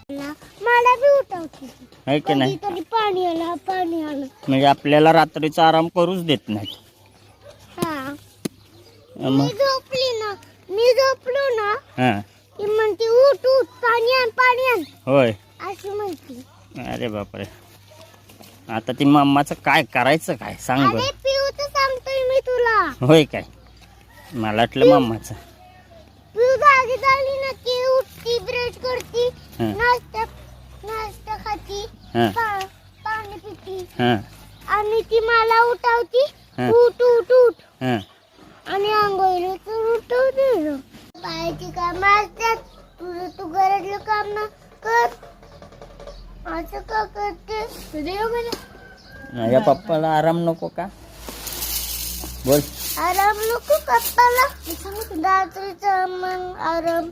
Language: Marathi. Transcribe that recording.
मला बी उठवते आहे की नाही? कधीतरी पाणी आलं म्हणजे आपल्याला रात्रीचा आराम करूच देत नाही. हा मग मी झोपलो ना हां की म्हणते उठ उठ पाणी आण होय. अशी म्हणते. अरे बापरे, आता ती मम्माचं काय करायचं काय सांग अरे बरं. पिऊचं सांगतोय मी तुला. होय काय, मला वाटलं मम्माचं. पिऊ जागी झाली ना की उठती, ब्रश करती, हं. नाश्ता खाती, हं. पाणी पिती हां आणि ती मला उठवती. हं. उठ उठ उठ हां आणि आंघोळीला तर उठवते. बाहेरची काम असतात, तुझं तू घरातलं काम ना कर. असं का करते? माझ्या पप्पाला आराम नको का? बोल. आराम नको पप्पाला. रात्रीचा मग आराम